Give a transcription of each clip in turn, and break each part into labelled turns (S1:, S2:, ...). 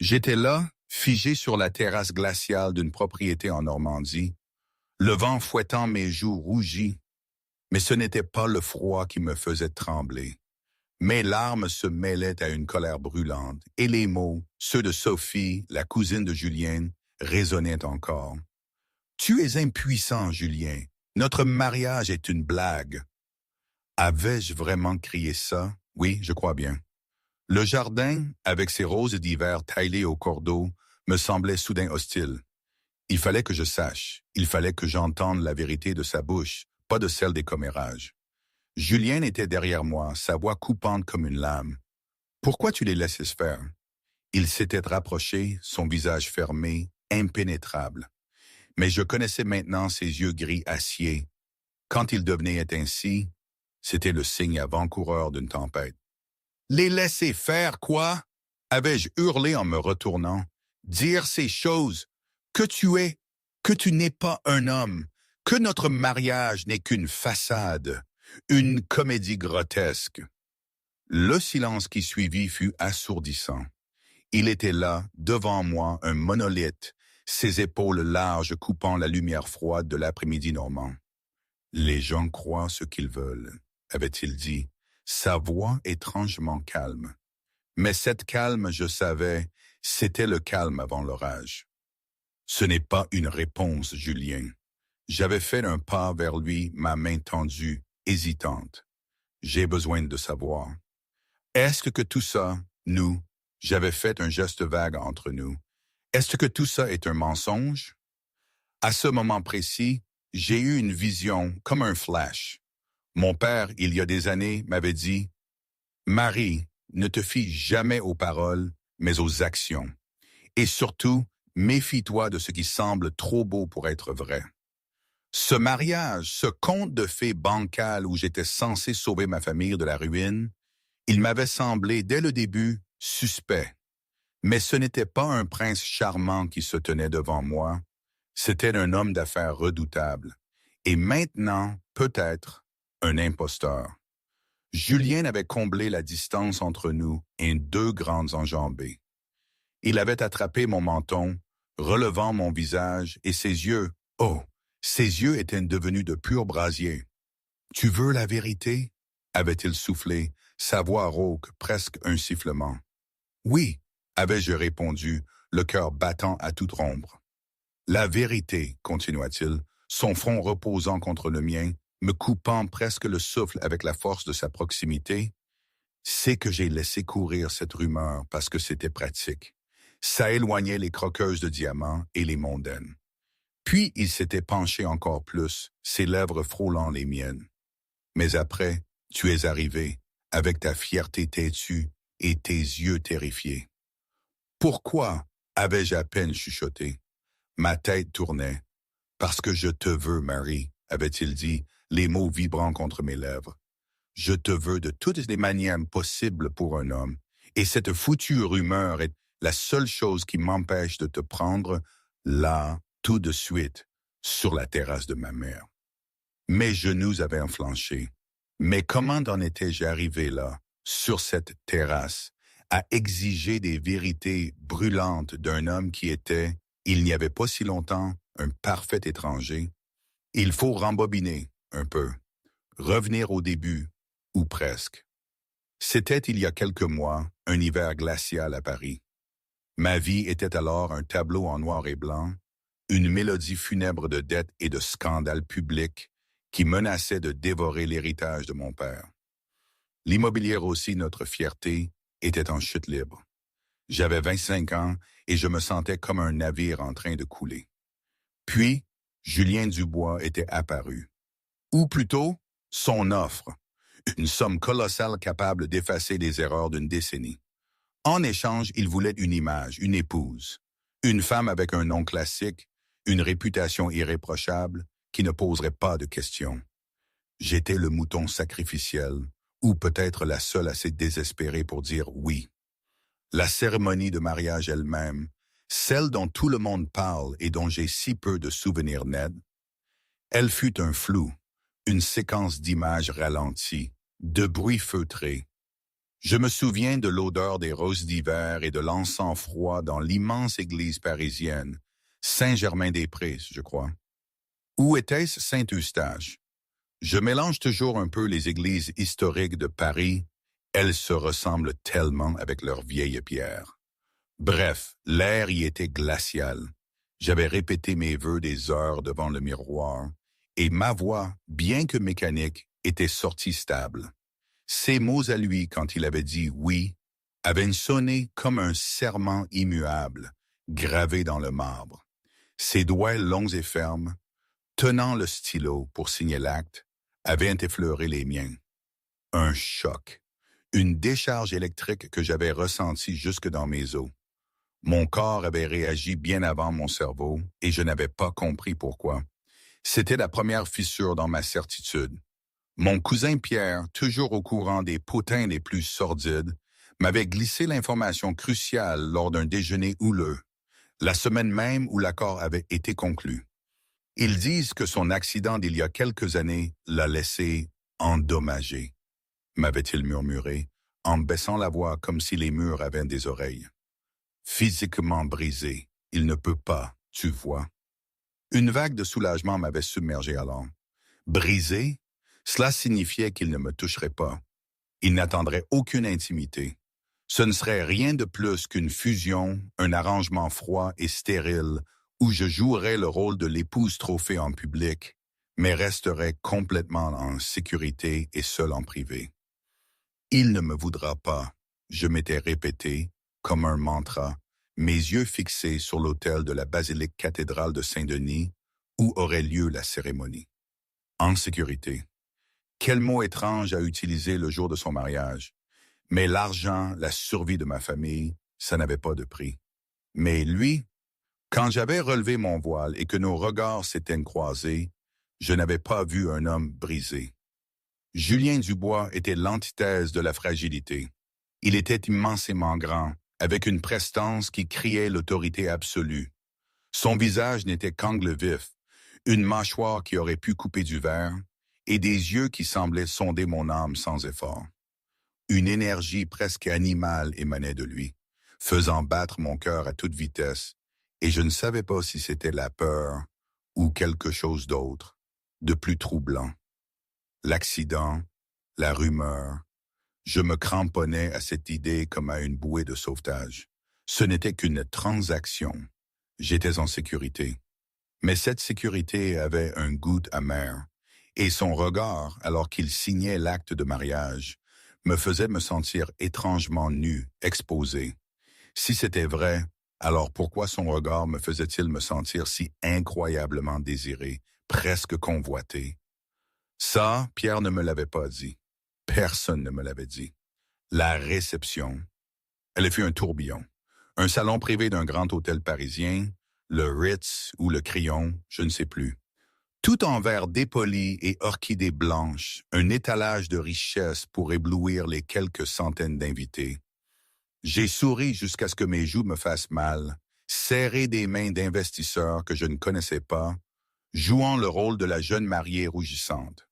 S1: J'étais là, figé sur la terrasse glaciale d'une propriété en Normandie, le vent fouettant mes joues rougies, mais ce n'était pas le froid qui me faisait trembler. Mes larmes se mêlaient à une colère brûlante, et les mots, ceux de Sophie, la cousine de Julien, résonnaient encore. Tu es impuissant, Julien. Notre mariage est une blague. Avais-je vraiment crié ça? Oui, je crois bien. Le jardin, avec ses roses d'hiver taillées au cordeau, me semblait soudain hostile. Il fallait que je sache, il fallait que j'entende la vérité de sa bouche, pas de celle des commérages. Julien était derrière moi, sa voix coupante comme une lame. Pourquoi tu les laissais se faire? Il s'était rapproché, son visage fermé, impénétrable. Mais je connaissais maintenant ses yeux gris acier. Quand il devenait ainsi, c'était le signe avant-coureur d'une tempête. Les laisser faire, quoi? Avais-je hurlé en me retournant. Dire ces choses, que tu es, que tu n'es pas un homme, que notre mariage n'est qu'une façade, une comédie grotesque. Le silence qui suivit fut assourdissant. Il était là, devant moi, un monolithe, ses épaules larges coupant la lumière froide de l'après-midi normand. Les gens croient ce qu'ils veulent, avait-il dit, sa voix étrangement calme. Mais cette calme, je savais, c'était le calme avant l'orage. Ce n'est pas une réponse, Julien. J'avais fait un pas vers lui, ma main tendue, hésitante. J'ai besoin de savoir. Est-ce que tout ça, nous, j'avais fait un geste vague entre nous, est-ce que tout ça est un mensonge? À ce moment précis, j'ai eu une vision comme un flash. Mon père, il y a des années, m'avait dit « Marie, ne te fie jamais aux paroles, mais aux actions. Et surtout, méfie-toi de ce qui semble trop beau pour être vrai. » Ce mariage, ce conte de fées bancal où j'étais censé sauver ma famille de la ruine, il m'avait semblé, dès le début, suspect. Mais ce n'était pas un prince charmant qui se tenait devant moi, c'était un homme d'affaires redoutable. Et maintenant, peut-être, un imposteur. Julien avait comblé la distance entre nous en deux grandes enjambées. Il avait attrapé mon menton, relevant mon visage, et ses yeux, oh, ses yeux étaient devenus de pur brasier. « Tu veux la vérité? » avait-il soufflé, sa voix rauque, presque un sifflement. « Oui, » avais-je répondu, le cœur battant à toute ombre. « La vérité, » continua-t-il, son front reposant contre le mien, me coupant presque le souffle avec la force de sa proximité, c'est que j'ai laissé courir cette rumeur parce que c'était pratique. Ça éloignait les croqueuses de diamants et les mondaines. Puis il s'était penché encore plus, ses lèvres frôlant les miennes. Mais après, tu es arrivé, avec ta fierté têtue et tes yeux terrifiés. Pourquoi? Avais-je à peine chuchoté. Ma tête tournait. Parce que je te veux, Marie, avait-il dit, les mots vibrant contre mes lèvres. Je te veux de toutes les manières possibles pour un homme, et cette foutue rumeur est la seule chose qui m'empêche de te prendre là, tout de suite, sur la terrasse de ma mère. Mes genoux avaient enflanché. Mais comment en étais-je arrivé là, sur cette terrasse, à exiger des vérités brûlantes d'un homme qui était, il n'y avait pas si longtemps, un parfait étranger? Il faut rembobiner un peu, revenir au début, ou presque. C'était il y a quelques mois, un hiver glacial à Paris. Ma vie était alors un tableau en noir et blanc, une mélodie funèbre de dettes et de scandales publics qui menaçaient de dévorer l'héritage de mon père. L'immobilier aussi, notre fierté, était en chute libre. J'avais 25 ans et je me sentais comme un navire en train de couler. Puis, Julien Dubois était apparu. Ou plutôt, son offre, une somme colossale capable d'effacer les erreurs d'une décennie. En échange, il voulait une image, une épouse, une femme avec un nom classique, une réputation irréprochable, qui ne poserait pas de questions. J'étais le mouton sacrificiel, ou peut-être la seule assez désespérée pour dire oui. La cérémonie de mariage elle-même, celle dont tout le monde parle et dont j'ai si peu de souvenirs nets, elle fut un flou, une séquence d'images ralenties, de bruits feutrés. Je me souviens de l'odeur des roses d'hiver et de l'encens froid dans l'immense église parisienne, Saint-Germain-des-Prés, je crois. Ou était-ce Saint-Eustache? Je mélange toujours un peu les églises historiques de Paris. Elles se ressemblent tellement avec leurs vieilles pierres. Bref, l'air y était glacial. J'avais répété mes vœux des heures devant le miroir, et ma voix, bien que mécanique, était sortie stable. Ses mots à lui, quand il avait dit oui, avaient sonné comme un serment immuable, gravé dans le marbre. Ses doigts longs et fermes, tenant le stylo pour signer l'acte, avaient effleuré les miens. Un choc, une décharge électrique que j'avais ressentie jusque dans mes os. Mon corps avait réagi bien avant mon cerveau et je n'avais pas compris pourquoi. C'était la première fissure dans ma certitude. Mon cousin Pierre, toujours au courant des potins les plus sordides, m'avait glissé l'information cruciale lors d'un déjeuner houleux, la semaine même où l'accord avait été conclu. Ils disent que son accident d'il y a quelques années l'a laissé endommagé, m'avait-il murmuré, en baissant la voix comme si les murs avaient des oreilles. Physiquement brisé, il ne peut pas, tu vois. Une vague de soulagement m'avait submergé alors. Brisé, cela signifiait qu'il ne me toucherait pas. Il n'attendrait aucune intimité. Ce ne serait rien de plus qu'une fusion, un arrangement froid et stérile où je jouerais le rôle de l'épouse trophée en public, mais resterais complètement en sécurité et seul en privé. Il ne me voudra pas, je m'étais répété, comme un mantra, mes yeux fixés sur l'autel de la basilique cathédrale de Saint-Denis, où aurait lieu la cérémonie. En sécurité. Quel mot étrange à utiliser le jour de son mariage. Mais l'argent, la survie de ma famille, ça n'avait pas de prix. Mais lui, quand j'avais relevé mon voile et que nos regards s'étaient croisés, je n'avais pas vu un homme brisé. Julien Dubois était l'antithèse de la fragilité. Il était immensément grand, avec une prestance qui criait l'autorité absolue. Son visage n'était qu'angle vif, une mâchoire qui aurait pu couper du verre, et des yeux qui semblaient sonder mon âme sans effort. Une énergie presque animale émanait de lui, faisant battre mon cœur à toute vitesse, et je ne savais pas si c'était la peur ou quelque chose d'autre, de plus troublant. L'accident, la rumeur, je me cramponnais à cette idée comme à une bouée de sauvetage. Ce n'était qu'une transaction. J'étais en sécurité. Mais cette sécurité avait un goût amer, et son regard, alors qu'il signait l'acte de mariage, me faisait me sentir étrangement nu, exposé. Si c'était vrai, alors pourquoi son regard me faisait-il me sentir si incroyablement désiré, presque convoité? Ça, Pierre ne me l'avait pas dit. Personne ne me l'avait dit. La réception. Elle fut un tourbillon. Un salon privé d'un grand hôtel parisien, le Ritz ou le Crillon, je ne sais plus. Tout en verre dépoli et orchidées blanches, un étalage de richesse pour éblouir les quelques centaines d'invités. J'ai souri jusqu'à ce que mes joues me fassent mal, serré des mains d'investisseurs que je ne connaissais pas, jouant le rôle de la jeune mariée rougissante.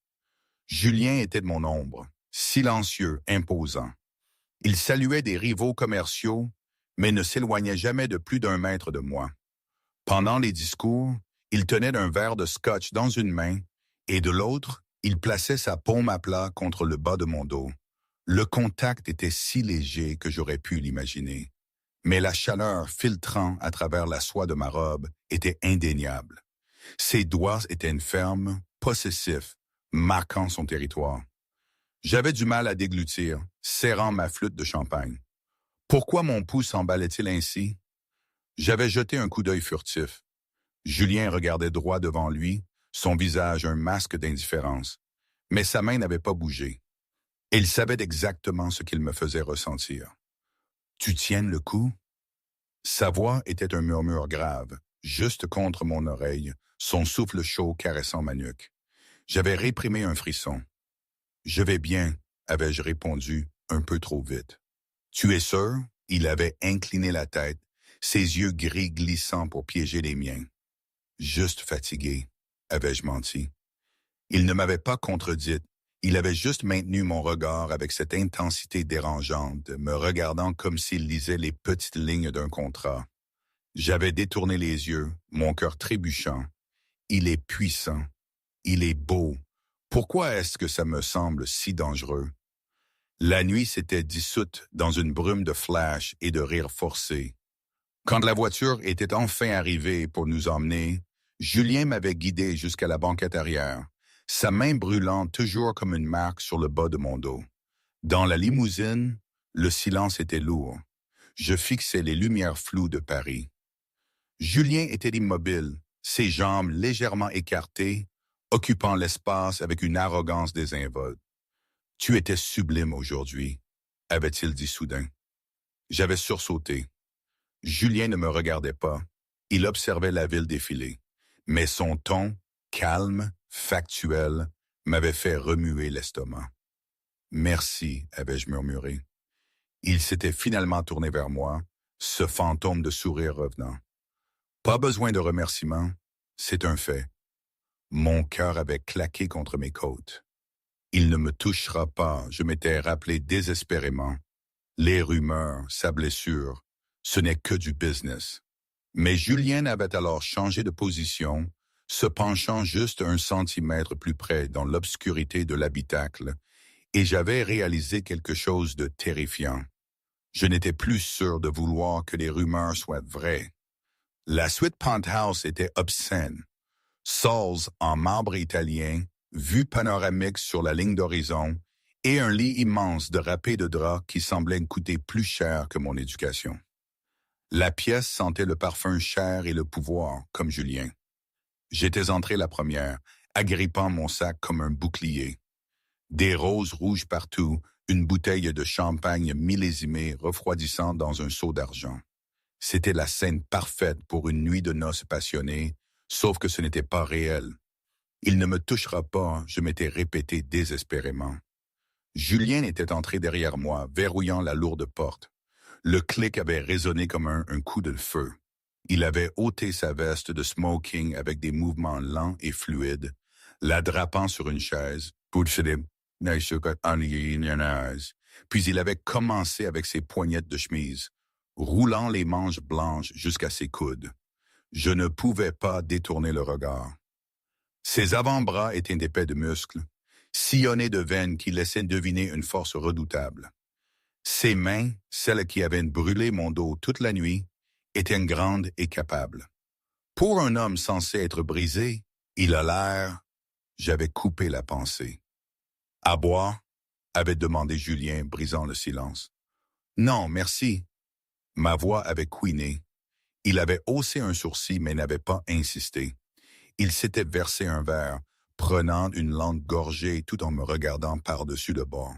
S1: Julien était de mon ombre, silencieux, imposant. Il saluait des rivaux commerciaux, mais ne s'éloignait jamais de plus d'1 mètre de moi. Pendant les discours, il tenait un verre de scotch dans une main et de l'autre, il plaçait sa paume à plat contre le bas de mon dos. Le contact était si léger que j'aurais pu l'imaginer. Mais la chaleur filtrant à travers la soie de ma robe était indéniable. Ses doigts étaient fermes, possessifs, marquant son territoire. J'avais du mal à déglutir, serrant ma flûte de champagne. Pourquoi mon pouls s'emballait-il ainsi? J'avais jeté un coup d'œil furtif. Julien regardait droit devant lui, son visage un masque d'indifférence. Mais sa main n'avait pas bougé. Et il savait exactement ce qu'il me faisait ressentir. « Tu tiennes le coup ?» Sa voix était un murmure grave, juste contre mon oreille, son souffle chaud caressant ma nuque. J'avais réprimé un frisson. « Je vais bien », avais-je répondu, un peu trop vite. « Tu es sûr ?» Il avait incliné la tête, ses yeux gris glissant pour piéger les miens. « Juste fatigué », avais-je menti. Il ne m'avait pas contredite, Il avait juste maintenu mon regard avec cette intensité dérangeante, me regardant comme s'il lisait les petites lignes d'un contrat. J'avais détourné les yeux, mon cœur trébuchant. Il est puissant. Il est beau. Pourquoi est-ce que ça me semble si dangereux? La nuit s'était dissoute dans une brume de flash et de rires forcés. Quand la voiture était enfin arrivée pour nous emmener, Julien m'avait guidé jusqu'à la banquette arrière, sa main brûlant toujours comme une marque sur le bas de mon dos. Dans la limousine, le silence était lourd. Je fixais les lumières floues de Paris. Julien était immobile, ses jambes légèrement écartées, occupant l'espace avec une arrogance désinvolte. « Tu étais sublime aujourd'hui », avait-il dit soudain. J'avais sursauté. Julien ne me regardait pas. Il observait la ville défiler. Mais son ton, calme, factuel, m'avait fait remuer l'estomac. « Merci », avais-je murmuré. Il s'était finalement tourné vers moi, ce fantôme de sourire revenant. Pas besoin de remerciements, c'est un fait. Mon cœur avait claqué contre mes côtes. Il ne me touchera pas, je m'étais rappelé désespérément. Les rumeurs, sa blessure, ce n'est que du business. Mais Julien avait alors changé de position, se penchant juste 1 centimètre plus près dans l'obscurité de l'habitacle, et j'avais réalisé quelque chose de terrifiant. Je n'étais plus sûr de vouloir que les rumeurs soient vraies. La suite Penthouse était obscène. Salles en marbre italien, vue panoramique sur la ligne d'horizon, et un lit immense de râpé de drap qui semblait me coûter plus cher que mon éducation. La pièce sentait le parfum cher et le pouvoir, comme Julien. J'étais entré la première, agrippant mon sac comme un bouclier. Des roses rouges partout, une bouteille de champagne millésimée refroidissant dans un seau d'argent. C'était la scène parfaite pour une nuit de noces passionnée, sauf que ce n'était pas réel. Il ne me touchera pas, je m'étais répété désespérément. Julien était entré derrière moi, verrouillant la lourde porte. Le clic avait résonné comme un coup de feu. Il avait ôté sa veste de smoking avec des mouvements lents et fluides, la drapant sur une chaise, puis il avait commencé avec ses poignettes de chemise, roulant les manches blanches jusqu'à ses coudes. Je ne pouvais pas détourner le regard. Ses avant-bras étaient épais de muscles, sillonnés de veines qui laissaient deviner une force redoutable. Ses mains, celles qui avaient brûlé mon dos toute la nuit, étaient grandes et capables. Pour un homme censé être brisé, il a l'air... J'avais coupé la pensée. « À boire ?» avait demandé Julien, brisant le silence. « Non, merci. » Ma voix avait couiné. Il avait haussé un sourcil mais n'avait pas insisté. Il s'était versé un verre, prenant une lente gorgée tout en me regardant par-dessus le bord.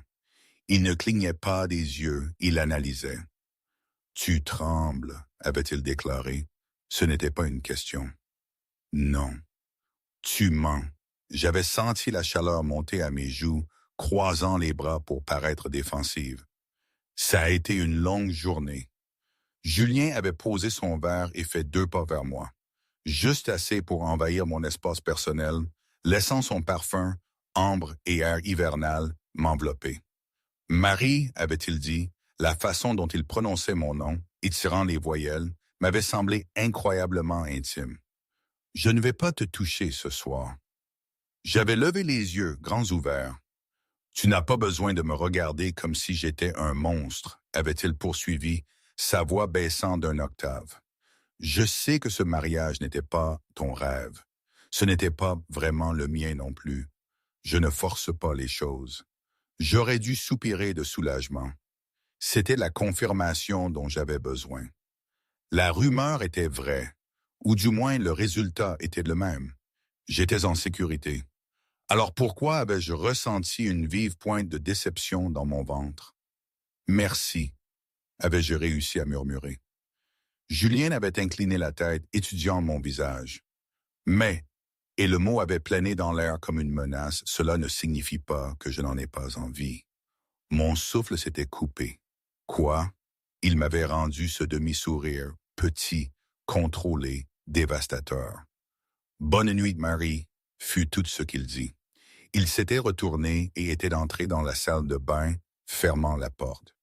S1: Il ne clignait pas des yeux, il analysait. « Tu trembles », avait-il déclaré. Ce n'était pas une question. « Non. Tu mens. » J'avais senti la chaleur monter à mes joues, croisant les bras pour paraître défensive. Ça a été une longue journée. Julien avait posé son verre et fait 2 pas vers moi, juste assez pour envahir mon espace personnel, laissant son parfum, ambre et air hivernal, m'envelopper. « Marie », avait-il dit, la façon dont il prononçait mon nom, étirant les voyelles, m'avait semblé incroyablement intime. « Je ne vais pas te toucher ce soir. » J'avais levé les yeux, grands ouverts. « Tu n'as pas besoin de me regarder comme si j'étais un monstre », avait-il poursuivi, sa voix baissant d'1 octave. « Je sais que ce mariage n'était pas ton rêve. Ce n'était pas vraiment le mien non plus. Je ne force pas les choses. » J'aurais dû soupirer de soulagement. C'était la confirmation dont j'avais besoin. La rumeur était vraie, ou du moins le résultat était le même. J'étais en sécurité. Alors pourquoi avais-je ressenti une vive pointe de déception dans mon ventre? « Merci », avais-je réussi à murmurer. Julien avait incliné la tête, étudiant mon visage. « Mais », et le mot avait plané dans l'air comme une menace, cela ne signifie pas que je n'en ai pas envie. Mon souffle s'était coupé. Quoi? Il m'avait rendu ce demi-sourire, petit, contrôlé, dévastateur. « Bonne nuit, Marie », fut tout ce qu'il dit. Il s'était retourné et était entré dans la salle de bain, fermant la porte.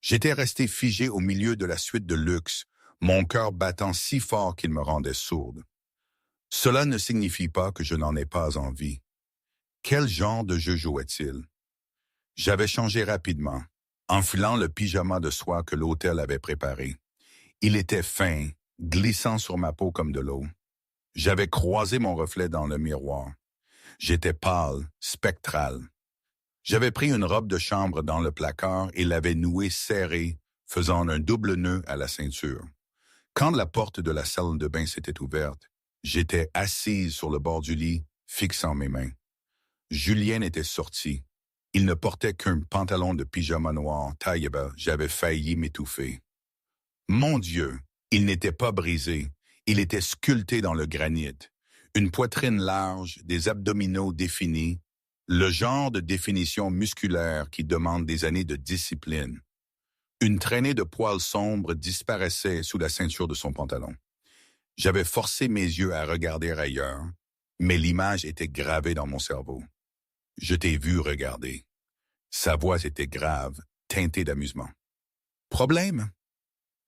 S1: J'étais resté figé au milieu de la suite de luxe, mon cœur battant si fort qu'il me rendait sourde. Cela ne signifie pas que je n'en ai pas envie. Quel genre de jeu jouait-il? J'avais changé rapidement, enfilant le pyjama de soie que l'hôtel avait préparé. Il était fin, glissant sur ma peau comme de l'eau. J'avais croisé mon reflet dans le miroir. J'étais pâle, spectral. J'avais pris une robe de chambre dans le placard et l'avais nouée serrée, faisant un double nœud à la ceinture. Quand la porte de la salle de bain s'était ouverte, j'étais assise sur le bord du lit, fixant mes mains. Julien était sorti. Il ne portait qu'un pantalon de pyjama noir taille bas. J'avais failli m'étouffer. Mon Dieu, il n'était pas brisé. Il était sculpté dans le granit. Une poitrine large, des abdominaux définis, le genre de définition musculaire qui demande des années de discipline. Une traînée de poils sombres disparaissait sous la ceinture de son pantalon. J'avais forcé mes yeux à regarder ailleurs, mais l'image était gravée dans mon cerveau. Je t'ai vu regarder. Sa voix était grave, teintée d'amusement. Problème?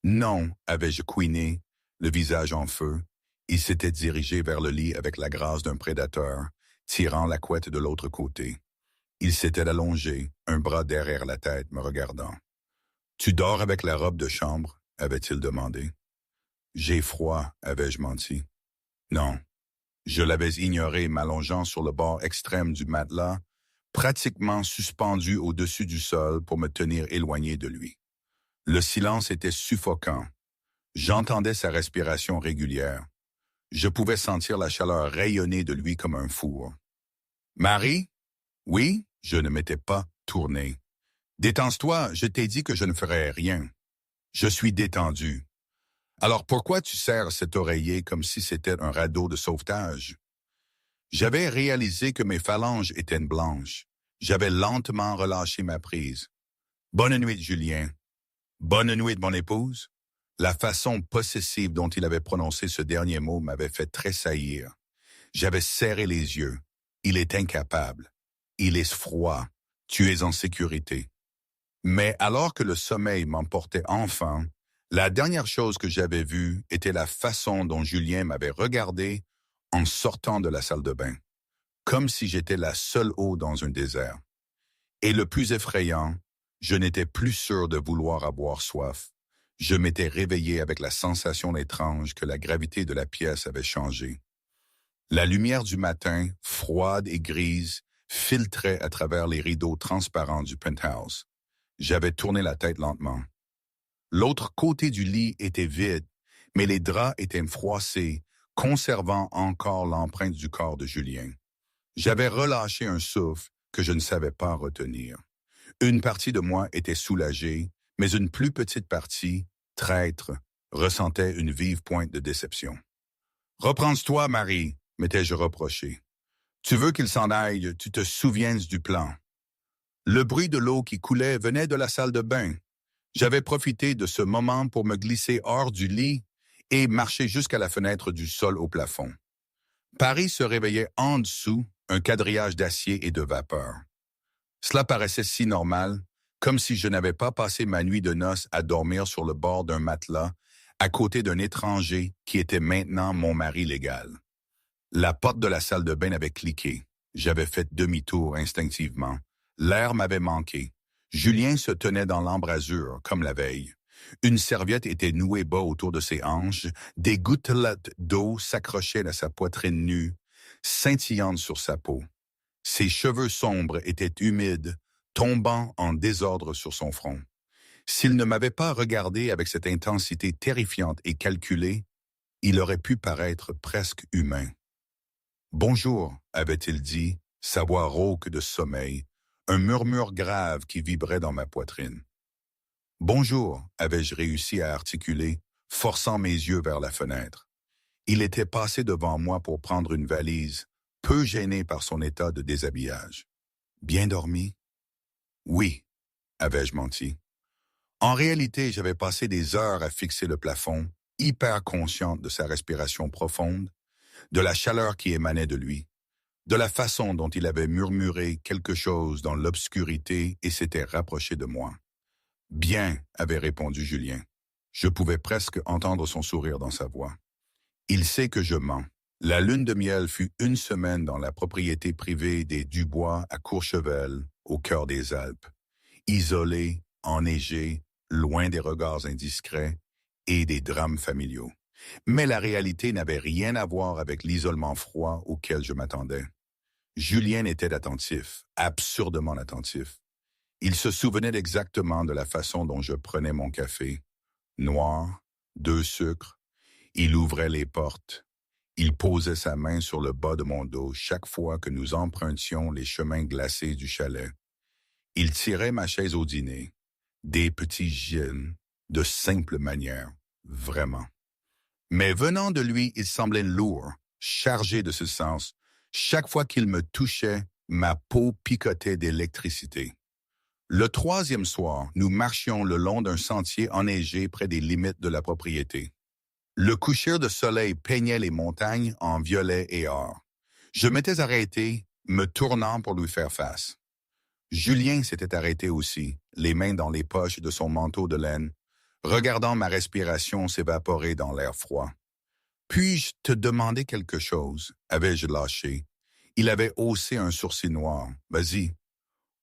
S1: Non, avais-je couiné, le visage en feu. Il s'était dirigé vers le lit avec la grâce d'un prédateur, tirant la couette de l'autre côté. Il s'était allongé, un bras derrière la tête, me regardant. « Tu dors avec la robe de chambre? » avait-il demandé. « J'ai froid, avais-je menti. » Non. Je l'avais ignoré, m'allongeant sur le bord extrême du matelas, pratiquement suspendu au-dessus du sol pour me tenir éloigné de lui. Le silence était suffocant. J'entendais sa respiration régulière. Je pouvais sentir la chaleur rayonner de lui comme un four. « Marie? » Oui, je ne m'étais pas tourné. « Détends-toi, je t'ai dit que je ne ferais rien. » Je suis détendu. « Alors pourquoi tu serres cet oreiller comme si c'était un radeau de sauvetage? » J'avais réalisé que mes phalanges étaient blanches. J'avais lentement relâché ma prise. « Bonne nuit, Julien. »« Bonne nuit, mon épouse. » La façon possessive dont il avait prononcé ce dernier mot m'avait fait tressaillir. J'avais serré les yeux. Il est incapable. Il est froid. Tu es en sécurité. Mais alors que le sommeil m'emportait enfin, la dernière chose que j'avais vue était la façon dont Julien m'avait regardé en sortant de la salle de bain, comme si j'étais la seule eau dans un désert. Et le plus effrayant, je n'étais plus sûr de vouloir avoir soif. Je m'étais réveillé avec la sensation étrange que la gravité de la pièce avait changé. La lumière du matin, froide et grise, filtrait à travers les rideaux transparents du penthouse. J'avais tourné la tête lentement. L'autre côté du lit était vide, mais les draps étaient froissés, conservant encore l'empreinte du corps de Julien. J'avais relâché un souffle que je ne savais pas retenir. Une partie de moi était soulagée, mais une plus petite partie, traître, ressentait une vive pointe de déception. « Reprends-toi, Marie, » m'étais-je reproché. « Tu veux qu'il s'en aille, tu te souviennes du plan. » Le bruit de l'eau qui coulait venait de la salle de bain. J'avais profité de ce moment pour me glisser hors du lit et marcher jusqu'à la fenêtre du sol au plafond. Paris se réveillait en dessous, un quadrillage d'acier et de vapeur. Cela paraissait si normal, comme si je n'avais pas passé ma nuit de noces à dormir sur le bord d'un matelas, à côté d'un étranger qui était maintenant mon mari légal. La porte de la salle de bain avait cliqué. J'avais fait demi-tour instinctivement. L'air m'avait manqué. Julien se tenait dans l'embrasure, comme la veille. Une serviette était nouée bas autour de ses hanches, des gouttelettes d'eau s'accrochaient à sa poitrine nue, scintillantes sur sa peau. Ses cheveux sombres étaient humides, tombant en désordre sur son front. S'il ne m'avait pas regardé avec cette intensité terrifiante et calculée, il aurait pu paraître presque humain. « Bonjour », avait-il dit, sa voix rauque de sommeil, un murmure grave qui vibrait dans ma poitrine. « Bonjour », avais-je réussi à articuler, forçant mes yeux vers la fenêtre. Il était passé devant moi pour prendre une valise, peu gêné par son état de déshabillage. « Bien dormi? »« Oui », avais-je menti. En réalité, j'avais passé des heures à fixer le plafond, hyper consciente de sa respiration profonde, de la chaleur qui émanait de lui. de la façon dont il avait murmuré quelque chose dans l'obscurité et s'était rapproché de moi. « Bien, » avait répondu Julien. Je pouvais presque entendre son sourire dans sa voix. Il sait que je mens. La lune de miel fut une semaine dans la propriété privée des Dubois à Courchevel, au cœur des Alpes. Isolé, enneigé, loin des regards indiscrets et des drames familiaux. Mais la réalité n'avait rien à voir avec l'isolement froid auquel je m'attendais. Julien était attentif, absurdement attentif. Il se souvenait exactement de la façon dont je prenais mon café. Noir, 2 sucres. Il ouvrait les portes. Il posait sa main sur le bas de mon dos chaque fois que nous empruntions les chemins glacés du chalet. Il tirait ma chaise au dîner. Des petits gins, de simple manière, vraiment. Mais venant de lui, il semblait lourd, chargé de ce sens. Chaque fois qu'il me touchait, ma peau picotait d'électricité. Le 3e soir, nous marchions le long d'un sentier enneigé près des limites de la propriété. Le coucher de soleil peignait les montagnes en violet et or. Je m'étais arrêté, me tournant pour lui faire face. Julien s'était arrêté aussi, les mains dans les poches de son manteau de laine, regardant ma respiration s'évaporer dans l'air froid. « Puis-je te demander quelque chose ?» avais-je lâché. Il avait haussé un sourcil noir. « Vas-y. »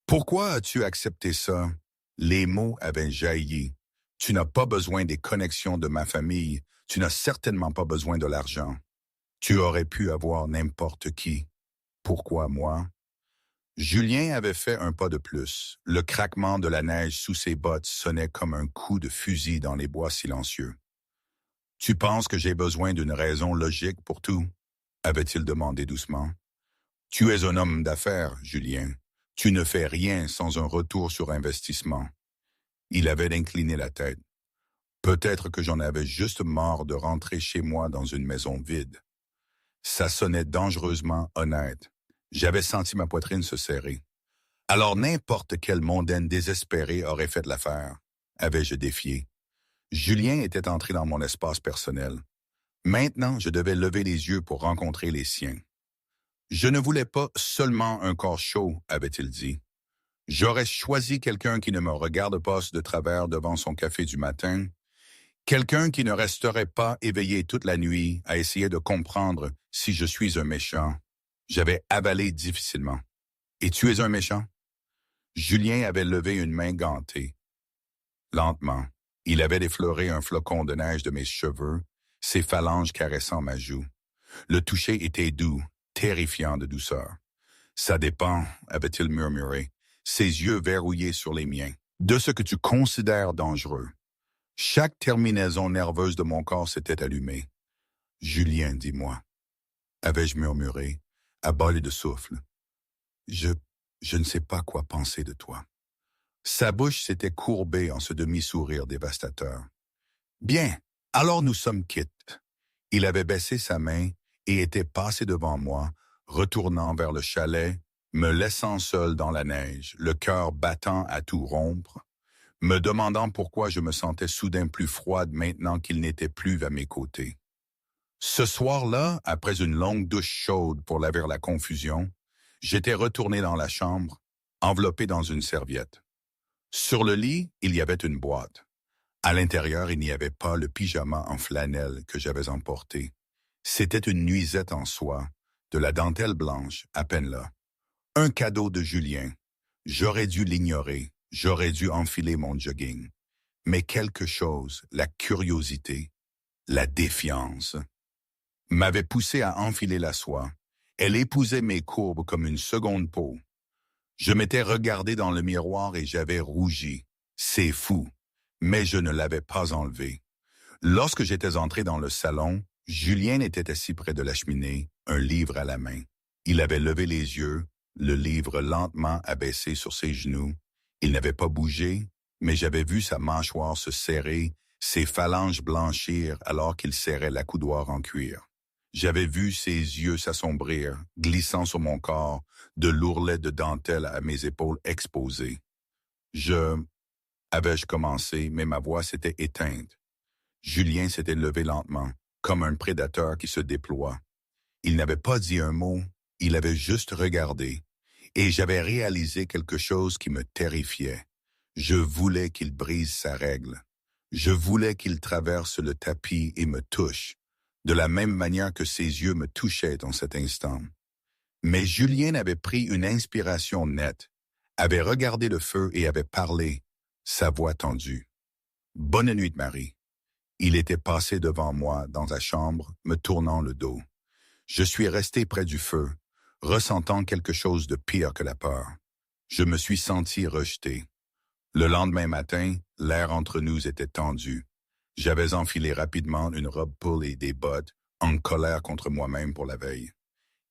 S1: « Pourquoi as-tu accepté ça? » Les mots avaient jailli. « Tu n'as pas besoin des connexions de ma famille. Tu n'as certainement pas besoin de l'argent. Tu aurais pu avoir n'importe qui. Pourquoi moi? » Julien avait fait un pas de plus. Le craquement de la neige sous ses bottes sonnait comme un coup de fusil dans les bois silencieux. « Tu penses que j'ai besoin d'une raison logique pour tout? » avait-il demandé doucement. « Tu es un homme d'affaires, Julien. Tu ne fais rien sans un retour sur investissement. » Il avait incliné la tête. Peut-être que j'en avais juste marre de rentrer chez moi dans une maison vide. Ça sonnait dangereusement honnête. J'avais senti ma poitrine se serrer. Alors n'importe quelle mondaine désespérée aurait fait l'affaire, avais-je défié. Julien était entré dans mon espace personnel. Maintenant, je devais lever les yeux pour rencontrer les siens. Je ne voulais pas seulement un corps chaud, avait-il dit. J'aurais choisi quelqu'un qui ne me regarde pas de travers devant son café du matin, quelqu'un qui ne resterait pas éveillé toute la nuit à essayer de comprendre si je suis un méchant. J'avais avalé difficilement. « Et tu es un méchant? » Julien avait levé une main gantée. Lentement, il avait effleuré un flocon de neige de mes cheveux, ses phalanges caressant ma joue. Le toucher était doux, terrifiant de douceur. « Ça dépend, » avait-il murmuré, ses yeux verrouillés sur les miens, « de ce que tu considères dangereux. » Chaque terminaison nerveuse de mon corps s'était allumée. « Julien, dis-moi, » avais-je murmuré, à bas de souffle. « Je ne sais pas quoi penser de toi. » Sa bouche s'était courbée en ce demi-sourire dévastateur. « Bien, alors nous sommes quittes. » Il avait baissé sa main et était passé devant moi, retournant vers le chalet, me laissant seul dans la neige, le cœur battant à tout rompre, me demandant pourquoi je me sentais soudain plus froide maintenant qu'il n'était plus à mes côtés. Ce soir-là, après une longue douche chaude pour laver la confusion, j'étais retourné dans la chambre, enveloppé dans une serviette. Sur le lit, il y avait une boîte. À l'intérieur, il n'y avait pas le pyjama en flanelle que j'avais emporté. C'était une nuisette en soie, de la dentelle blanche, à peine là. Un cadeau de Julien. J'aurais dû l'ignorer, j'aurais dû enfiler mon jogging. Mais quelque chose, la curiosité, la défiance, m'avait poussé à enfiler la soie. Elle épousait mes courbes comme une seconde peau. Je m'étais regardé dans le miroir et j'avais rougi. C'est fou, mais je ne l'avais pas enlevé. Lorsque j'étais entré dans le salon, Julien était assis près de la cheminée, un livre à la main. Il avait levé les yeux, le livre lentement abaissé sur ses genoux. Il n'avait pas bougé, mais j'avais vu sa mâchoire se serrer, ses phalanges blanchir alors qu'il serrait l'accoudoir en cuir. J'avais vu ses yeux s'assombrir, glissant sur mon corps, de l'ourlet de dentelle à mes épaules exposées. Avais-je commencé, mais ma voix s'était éteinte. Julien s'était levé lentement, comme un prédateur qui se déploie. Il n'avait pas dit un mot, Il avait juste regardé, et j'avais réalisé quelque chose qui me terrifiait. Je voulais qu'il brise sa règle. Je voulais qu'il traverse le tapis et me touche, de la même manière que ses yeux me touchaient dans cet instant. Mais Julien avait pris une inspiration nette, avait regardé le feu et avait parlé, sa voix tendue. « Bonne nuit, Marie. » Il était passé devant moi dans la chambre, me tournant le dos. Je suis resté près du feu, ressentant quelque chose de pire que la peur. Je me suis senti rejeté. Le lendemain matin, l'air entre nous était tendu. J'avais enfilé rapidement une robe pull et des bottes, en colère contre moi-même pour la veille.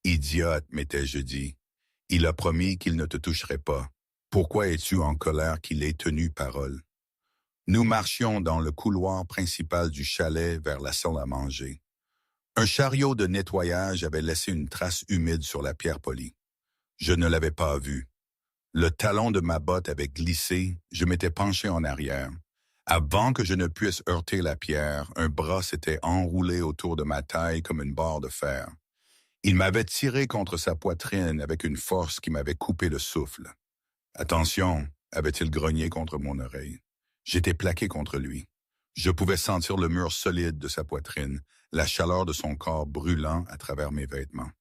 S1: Idiote, m'étais-je dit. Il a promis qu'il ne te toucherait pas. Pourquoi es-tu en colère qu'il ait tenu parole? Nous marchions dans le couloir principal du chalet vers la salle à manger. Un chariot de nettoyage avait laissé une trace humide sur la pierre polie. Je ne l'avais pas vue. Le talon de ma botte avait glissé, je m'étais penché en arrière. Avant que je ne puisse heurter la pierre, un bras s'était enroulé autour de ma taille comme une barre de fer. Il m'avait tiré contre sa poitrine avec une force qui m'avait coupé le souffle. « Attention !» avait-il grogné contre mon oreille. J'étais plaqué contre lui. Je pouvais sentir le mur solide de sa poitrine, la chaleur de son corps brûlant à travers mes vêtements.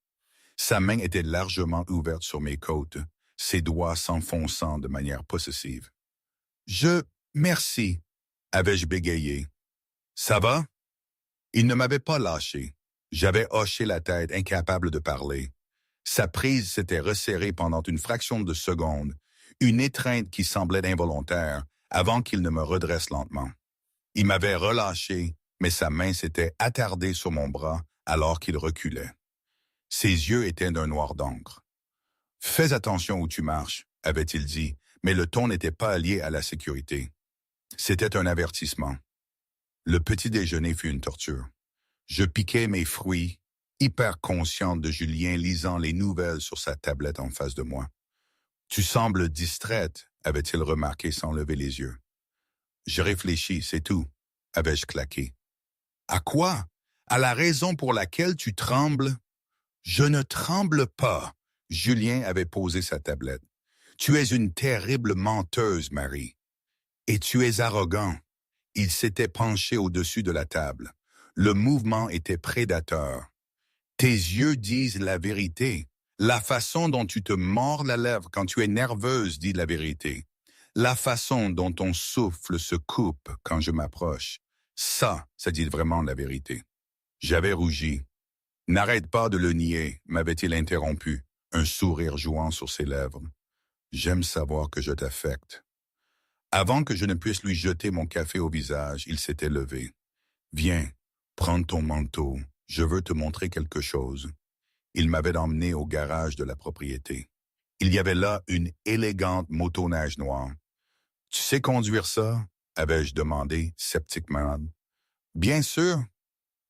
S1: Sa main était largement ouverte sur mes côtes, ses doigts s'enfonçant de manière possessive. « Merci !» avais-je bégayé. « Ça va ?» Il ne m'avait pas lâché. J'avais hoché la tête, incapable de parler. Sa prise s'était resserrée pendant une fraction de seconde, une étreinte qui semblait involontaire, avant qu'il ne me redresse lentement. Il m'avait relâché, mais sa main s'était attardée sur mon bras alors qu'il reculait. Ses yeux étaient d'un noir d'encre. « Fais attention où tu marches », avait-il dit, mais le ton n'était pas lié à la sécurité. C'était un avertissement. Le petit déjeuner fut une torture. Je piquais mes fruits, hyper consciente de Julien lisant les nouvelles sur sa tablette en face de moi. « Tu sembles distraite », avait-il remarqué sans lever les yeux. « Je réfléchis, c'est tout », avais-je claqué. « À quoi? À la raison pour laquelle tu trembles? » « Je ne tremble pas. » Julien avait posé sa tablette. « Tu es une terrible menteuse, Marie. Et tu es arrogant. » Il s'était penché au-dessus de la table. Le mouvement était prédateur. « Tes yeux disent la vérité. La façon dont tu te mords la lèvre quand tu es nerveuse dit la vérité. La façon dont ton souffle se coupe quand je m'approche. Ça dit vraiment la vérité. » J'avais rougi. « N'arrête pas de le nier, » m'avait-il interrompu, un sourire jouant sur ses lèvres. « J'aime savoir que je t'affecte. » Avant que je ne puisse lui jeter mon café au visage, il s'était levé. « Viens, prends ton manteau, je veux te montrer quelque chose. » Il m'avait emmené au garage de la propriété. Il y avait là une élégante motoneige noire. « Tu sais conduire ça? » avais-je demandé, sceptiquement. « Bien sûr. »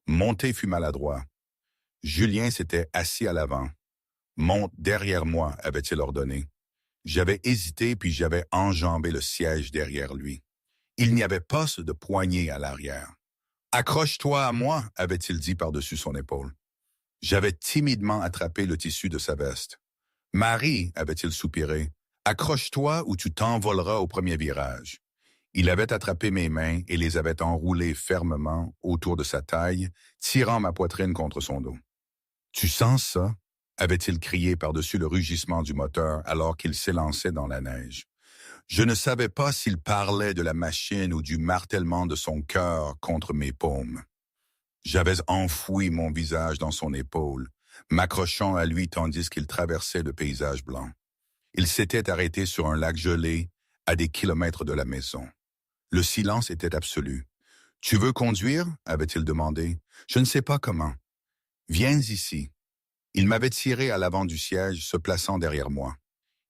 S1: Monter fut maladroit. Julien s'était assis à l'avant. « Monte derrière moi », avait-il ordonné. J'avais hésité puis j'avais enjambé le siège derrière lui. Il n'y avait pas de poignée à l'arrière. « Accroche-toi à moi », avait-il dit par-dessus son épaule. J'avais timidement attrapé le tissu de sa veste. « Marie », avait-il soupiré, « accroche-toi ou tu t'envoleras au premier virage. » Il avait attrapé mes mains et les avait enroulées fermement autour de sa taille, tirant ma poitrine contre son dos. « Tu sens ça ?» avait-il crié par-dessus le rugissement du moteur alors qu'il s'élançait dans la neige. Je ne savais pas s'il parlait de la machine ou du martèlement de son cœur contre mes paumes. J'avais enfoui mon visage dans son épaule, m'accrochant à lui tandis qu'il traversait le paysage blanc. Il s'était arrêté sur un lac gelé, à des kilomètres de la maison. Le silence était absolu. « Tu veux conduire ?» avait-il demandé. « Je ne sais pas comment. »« Viens ici. » Il m'avait tiré à l'avant du siège, se plaçant derrière moi.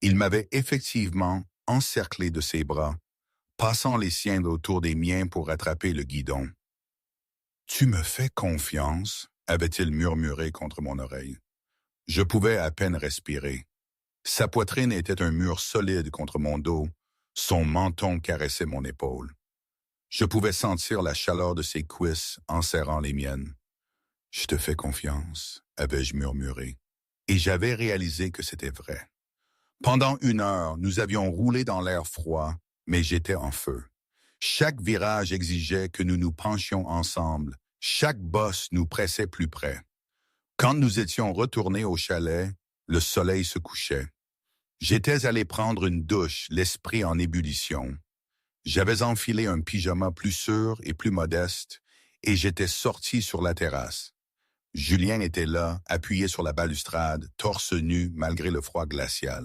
S1: Il m'avait effectivement encerclé de ses bras, passant les siens autour des miens pour attraper le guidon. « Tu me fais confiance ?» avait-il murmuré contre mon oreille. Je pouvais à peine respirer. Sa poitrine était un mur solide contre mon dos, son menton caressait mon épaule. Je pouvais sentir la chaleur de ses cuisses en serrant les miennes. « Je te fais confiance », avais-je murmuré. Et j'avais réalisé que c'était vrai. Pendant 1 heure, nous avions roulé dans l'air froid, mais j'étais en feu. Chaque virage exigeait que nous nous penchions ensemble. Chaque bosse nous pressait plus près. Quand nous étions retournés au chalet, le soleil se couchait. J'étais allé prendre une douche, l'esprit en ébullition. J'avais enfilé un pyjama plus sûr et plus modeste, et j'étais sorti sur la terrasse. Julien était là, appuyé sur la balustrade, torse nu malgré le froid glacial.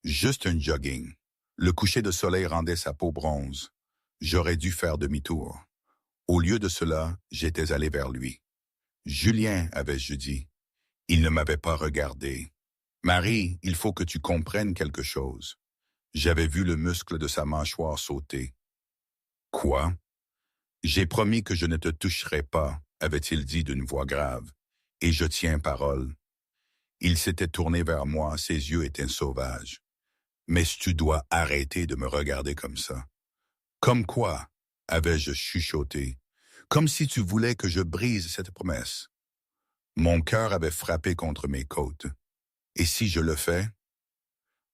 S1: Juste un jogging. Le coucher de soleil rendait sa peau bronze. J'aurais dû faire demi-tour. Au lieu de cela, j'étais allé vers lui. Julien, avais-je dit. Il ne m'avait pas regardé. Marie, il faut que tu comprennes quelque chose. J'avais vu le muscle de sa mâchoire sauter. Quoi? J'ai promis que je ne te toucherais pas, avait-il dit d'une voix grave, et je tiens parole. Il s'était tourné vers moi, ses yeux étaient sauvages. Mais tu dois arrêter de me regarder comme ça. Comme quoi, avais-je chuchoté, comme si tu voulais que je brise cette promesse. Mon cœur avait frappé contre mes côtes. Et si je le fais?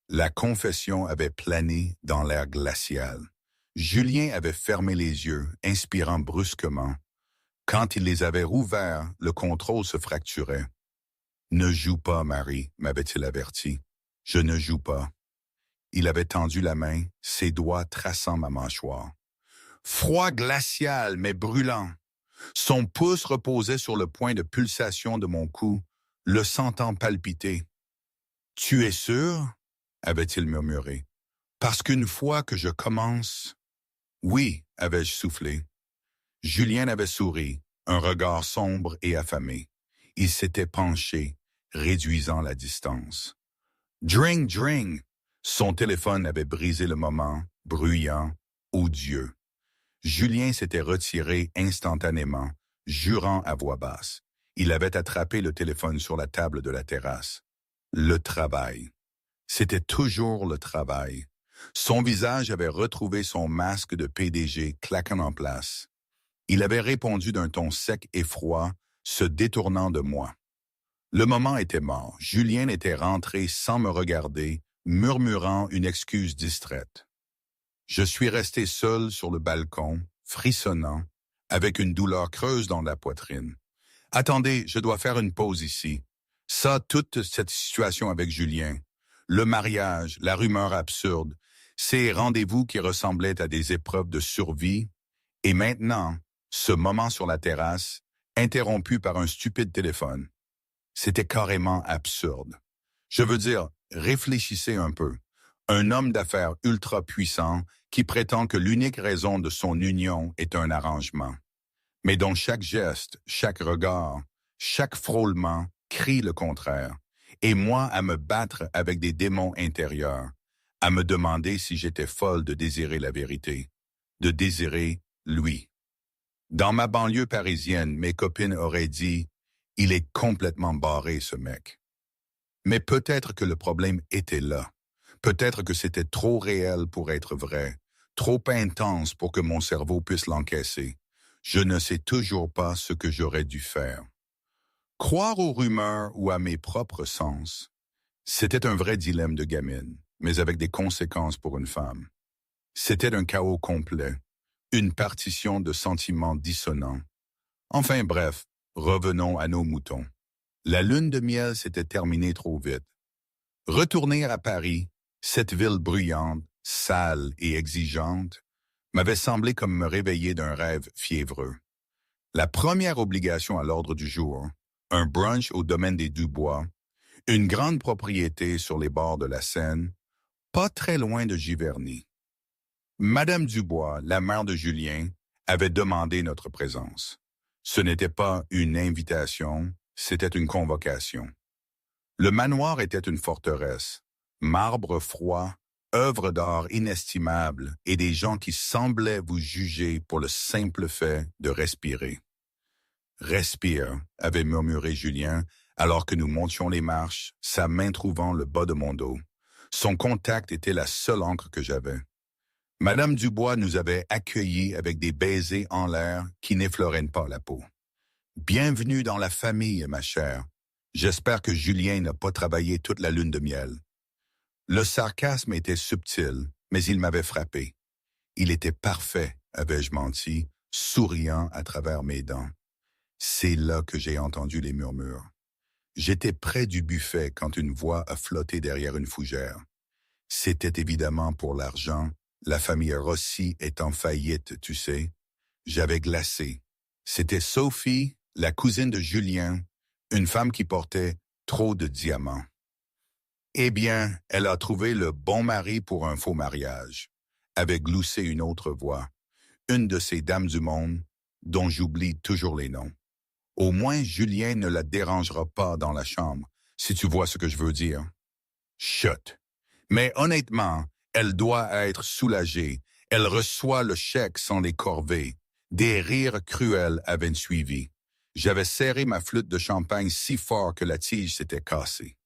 S1: La confession avait plané dans l'air glacial. Julien avait fermé les yeux, inspirant brusquement. Quand il les avait rouverts, le contrôle se fracturait. « Ne joue pas, Marie, m'avait-il averti. « Je ne joue pas. » Il avait tendu la main, ses doigts traçant ma mâchoire. Froid glacial, mais brûlant. Son pouce reposait sur le point de pulsation de mon cou, le sentant palpiter. « Tu es sûr? » avait-il murmuré. « Parce qu'une fois que je commence... » « Oui, avais-je soufflé. Julien avait souri, un regard sombre et affamé. Il s'était penché, réduisant la distance. « Dring, dring !» Son téléphone avait brisé le moment, bruyant, odieux. Julien s'était retiré instantanément, jurant à voix basse. Il avait attrapé le téléphone sur la table de la terrasse. Le travail. C'était toujours le travail. Son visage avait retrouvé son masque de PDG claquant en place. Il avait répondu d'un ton sec et froid, se détournant de moi. Le moment était mort. Julien était rentré sans me regarder, murmurant une excuse distraite. Je suis resté seul sur le balcon, frissonnant, avec une douleur creuse dans la poitrine. « Attendez, je dois faire une pause ici. » Ça, toute cette situation avec Julien. Le mariage, la rumeur absurde, ces rendez-vous qui ressemblaient à des épreuves de survie, et maintenant, ce moment sur la terrasse, interrompu par un stupide téléphone. C'était carrément absurde. Je veux dire, réfléchissez un peu. Un homme d'affaires ultra puissant qui prétend que l'unique raison de son union est un arrangement, mais dont chaque geste, chaque regard, chaque frôlement crie le contraire, et moi à me battre avec des démons intérieurs, à me demander si j'étais folle de désirer la vérité, de désirer lui. Dans ma banlieue parisienne, mes copines auraient dit « Il est complètement barré, ce mec ». Mais peut-être que le problème était là. Peut-être que c'était trop réel pour être vrai, trop intense pour que mon cerveau puisse l'encaisser. Je ne sais toujours pas ce que j'aurais dû faire. Croire aux rumeurs ou à mes propres sens, c'était un vrai dilemme de gamine, mais avec des conséquences pour une femme. C'était un chaos complet, une partition de sentiments dissonants. Enfin bref, revenons à nos moutons. La lune de miel s'était terminée trop vite. Retourner à Paris, cette ville bruyante, sale et exigeante, m'avait semblé comme me réveiller d'un rêve fiévreux. La première obligation à l'ordre du jour, un brunch au domaine des Dubois, une grande propriété sur les bords de la Seine, pas très loin de Giverny. Madame Dubois, la mère de Julien, avait demandé notre présence. Ce n'était pas une invitation, c'était une convocation. Le manoir était une forteresse, marbre froid, œuvre d'art inestimable et des gens qui semblaient vous juger pour le simple fait de respirer. « Respire », avait murmuré Julien, alors que nous montions les marches, sa main trouvant le bas de mon dos. Son contact était la seule encre que j'avais. Madame Dubois nous avait accueillis avec des baisers en l'air qui n'effleuraient pas la peau. « Bienvenue dans la famille, ma chère. J'espère que Julien n'a pas travaillé toute la lune de miel. Le sarcasme était subtil, mais il m'avait frappé. Il était parfait, avais-je menti, souriant à travers mes dents. C'est là que j'ai entendu les murmures. J'étais près du buffet quand une voix a flotté derrière une fougère. C'était évidemment pour l'argent, la famille Rossi est en faillite, tu sais. J'avais glacé. C'était Sophie, la cousine de Julien, une femme qui portait trop de diamants. Eh bien, elle a trouvé le bon mari pour un faux mariage, avait gloussé une autre voix, une de ces dames du monde dont j'oublie toujours les noms. Au moins, Julien ne la dérangera pas dans la chambre, si tu vois ce que je veux dire. Chut. Mais honnêtement, elle doit être soulagée. Elle reçoit le chèque sans les corvées. Des rires cruels avaient suivi. J'avais serré ma flûte de champagne si fort que la tige s'était cassée.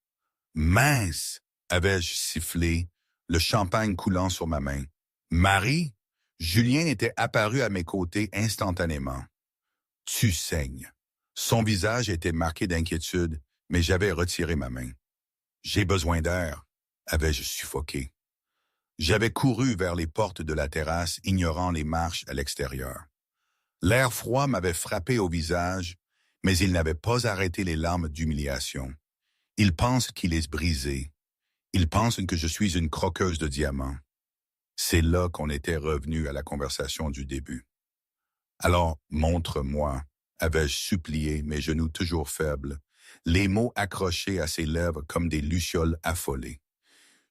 S1: Mince, avais-je sifflé, le champagne coulant sur ma main. Marie, Julien était apparu à mes côtés instantanément. Tu saignes. Son visage était marqué d'inquiétude, mais j'avais retiré ma main. J'ai besoin d'air, avais-je suffoqué. J'avais couru vers les portes de la terrasse, ignorant les marches à l'extérieur. L'air froid m'avait frappé au visage, mais il n'avait pas arrêté les larmes d'humiliation. Il pense qu'il est brisé. Il pense que je suis une croqueuse de diamants. C'est là qu'on était revenu à la conversation du début. Alors, montre-moi, avais-je supplié, mes genoux toujours faibles, les mots accrochés à ses lèvres comme des lucioles affolées.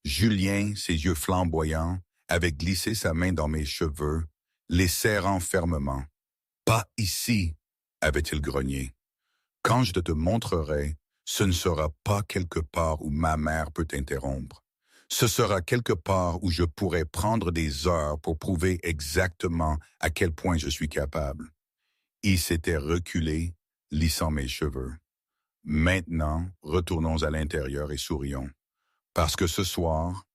S1: Julien, ses yeux flamboyants, avait glissé sa main dans mes cheveux, les serrant fermement. « Pas ici !» avait-il grogné. « Quand je te montrerai, ce ne sera pas quelque part où ma mère peut t'interrompre. Ce sera quelque part où je pourrai prendre des heures pour prouver exactement à quel point je suis capable. » Il s'était reculé, lissant mes cheveux. « Maintenant, retournons à l'intérieur et sourions. Parce que ce soir,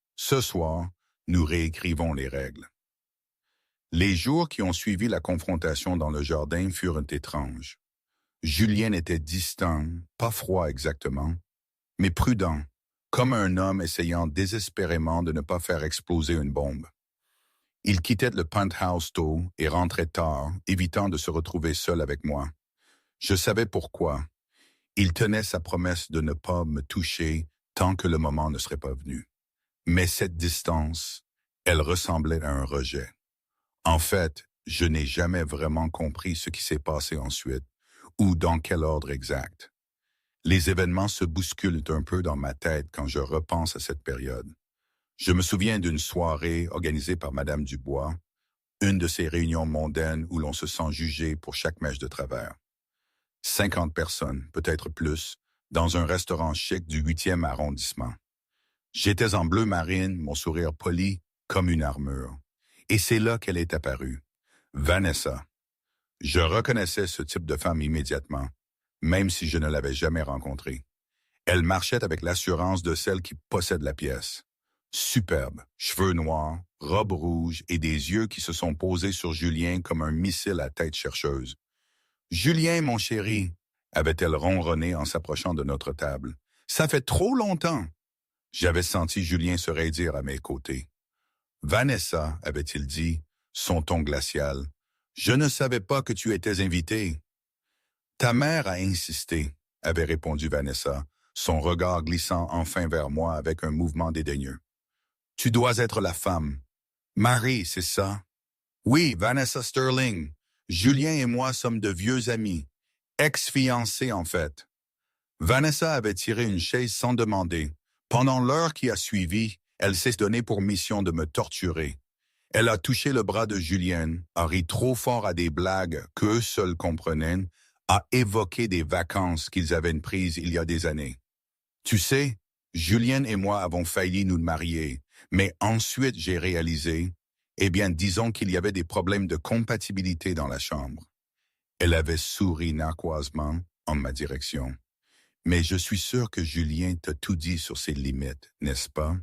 S1: nous réécrivons les règles. » Les jours qui ont suivi la confrontation dans le jardin furent étranges. Julien était distant, pas froid exactement, mais prudent, comme un homme essayant désespérément de ne pas faire exploser une bombe. Il quittait le penthouse tôt et rentrait tard, évitant de se retrouver seul avec moi. Je savais pourquoi. Il tenait sa promesse de ne pas me toucher tant que le moment ne serait pas venu. Mais cette distance, elle ressemblait à un rejet. En fait, je n'ai jamais vraiment compris ce qui s'est passé ensuite, ou dans quel ordre exact. Les événements se bousculent un peu dans ma tête quand je repense à cette période. Je me souviens d'une soirée organisée par Madame Dubois, une de ces réunions mondaines où l'on se sent jugé pour chaque mèche de travers. 50 personnes, peut-être plus, dans un restaurant chic du 8e arrondissement. J'étais en bleu marine, mon sourire poli comme une armure. Et c'est là qu'elle est apparue. Vanessa. Je reconnaissais ce type de femme immédiatement, même si je ne l'avais jamais rencontrée. Elle marchait avec l'assurance de celle qui possède la pièce. Superbe, cheveux noirs, robe rouge et des yeux qui se sont posés sur Julien comme un missile à tête chercheuse. « Julien, mon chéri !» avait-elle ronronné en s'approchant de notre table. « Ça fait trop longtemps !» J'avais senti Julien se raidir à mes côtés. « Vanessa, avait-il dit, son ton glacial, je ne savais pas que tu étais invitée. »« Ta mère a insisté, » avait répondu Vanessa, son regard glissant enfin vers moi avec un mouvement dédaigneux. « Tu dois être la femme. Marie, c'est ça? »« Oui, Vanessa Sterling. Julien et moi sommes de vieux amis. Ex-fiancés, en fait. » Vanessa avait tiré une chaise sans demander. Pendant l'heure qui a suivi, elle s'est donnée pour mission de me torturer. Elle a touché le bras de Julien, a ri trop fort à des blagues qu'eux seuls comprenaient, a évoqué des vacances qu'ils avaient prises il y a des années. Tu sais, Julien et moi avons failli nous marier, mais ensuite j'ai réalisé, eh bien disons qu'il y avait des problèmes de compatibilité dans la chambre. Elle avait souri narquoisement en ma direction. Mais je suis sûr que Julien t'a tout dit sur ses limites, n'est-ce pas?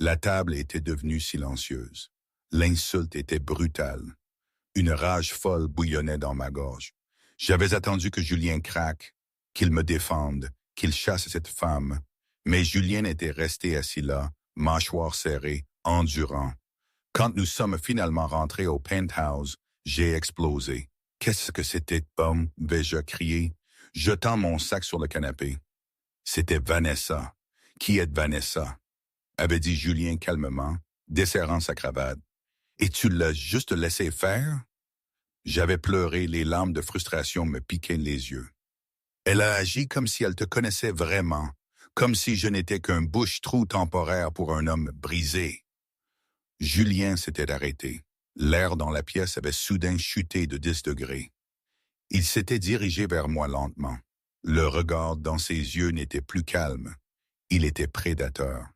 S1: La table était devenue silencieuse. L'insulte était brutale. Une rage folle bouillonnait dans ma gorge. J'avais attendu que Julien craque, qu'il me défende, qu'il chasse cette femme, mais Julien était resté assis là, mâchoire serrée, endurant. Quand nous sommes finalement rentrés au penthouse, j'ai explosé. Qu'est-ce que c'était, pomme? Vais-je crier, jetant mon sac sur le canapé. C'était Vanessa. Qui est Vanessa? Avait dit Julien calmement, desserrant sa cravate. Et tu l'as juste laissé faire? J'avais pleuré, les larmes de frustration me piquaient les yeux. Elle a agi comme si elle te connaissait vraiment, comme si je n'étais qu'un bouche-trou temporaire pour un homme brisé. Julien s'était arrêté. L'air dans la pièce avait soudain chuté de 10 degrés. Il s'était dirigé vers moi lentement. Le regard dans ses yeux n'était plus calme. Il était prédateur.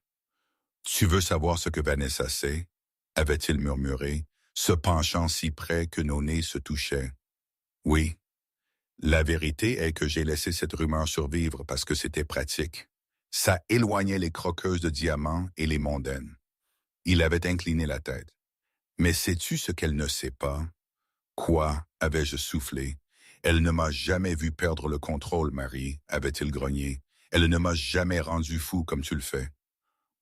S1: « Tu veux savoir ce que Vanessa sait? » avait-il murmuré, se penchant si près que nos nez se touchaient. « Oui. La vérité est que j'ai laissé cette rumeur survivre parce que c'était pratique. Ça éloignait les croqueuses de diamants et les mondaines. » Il avait incliné la tête. « Mais sais-tu ce qu'elle ne sait pas? » « Quoi? » avais-je soufflé. « Elle ne m'a jamais vu perdre le contrôle, Marie, » avait-il grogné. « Elle ne m'a jamais rendu fou comme tu le fais. »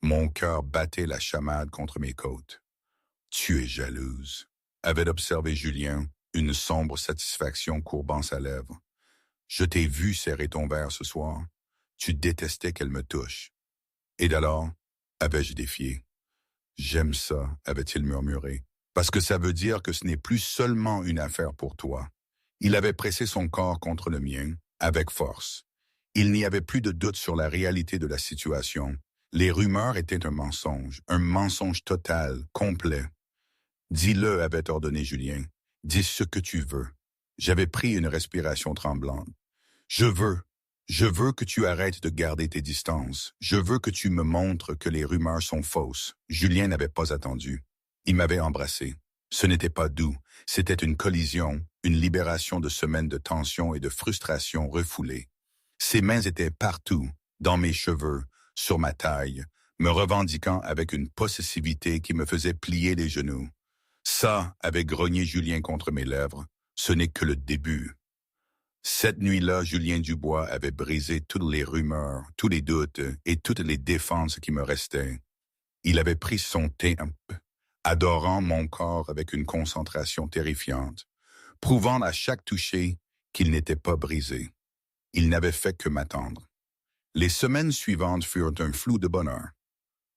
S1: Mon cœur battait la chamade contre mes côtes. « Tu es jalouse, » avait observé Julien, une sombre satisfaction courbant sa lèvre. « Je t'ai vu serrer ton verre ce soir. Tu détestais qu'elle me touche. » Et d'alors, avais-je défié. « J'aime ça, » avait-il murmuré, « parce que ça veut dire que ce n'est plus seulement une affaire pour toi. » Il avait pressé son corps contre le mien, avec force. Il n'y avait plus de doute sur la réalité de la situation. Les rumeurs étaient un mensonge total, complet. « Dis-le, » avait ordonné Julien. « Dis ce que tu veux. » J'avais pris une respiration tremblante. « Je veux que tu arrêtes de garder tes distances. Je veux que tu me montres que les rumeurs sont fausses. » Julien n'avait pas attendu. Il m'avait embrassé. Ce n'était pas doux. C'était une collision, une libération de semaines de tension et de frustration refoulées. Ses mains étaient partout, dans mes cheveux, sur ma taille, me revendiquant avec une possessivité qui me faisait plier les genoux. Ça, avait grogné Julien contre mes lèvres, ce n'est que le début. Cette nuit-là, Julien Dubois avait brisé toutes les rumeurs, tous les doutes et toutes les défenses qui me restaient. Il avait pris son temps, adorant mon corps avec une concentration terrifiante, prouvant à chaque toucher qu'il n'était pas brisé. Il n'avait fait que m'attendre. Les semaines suivantes furent un flou de bonheur.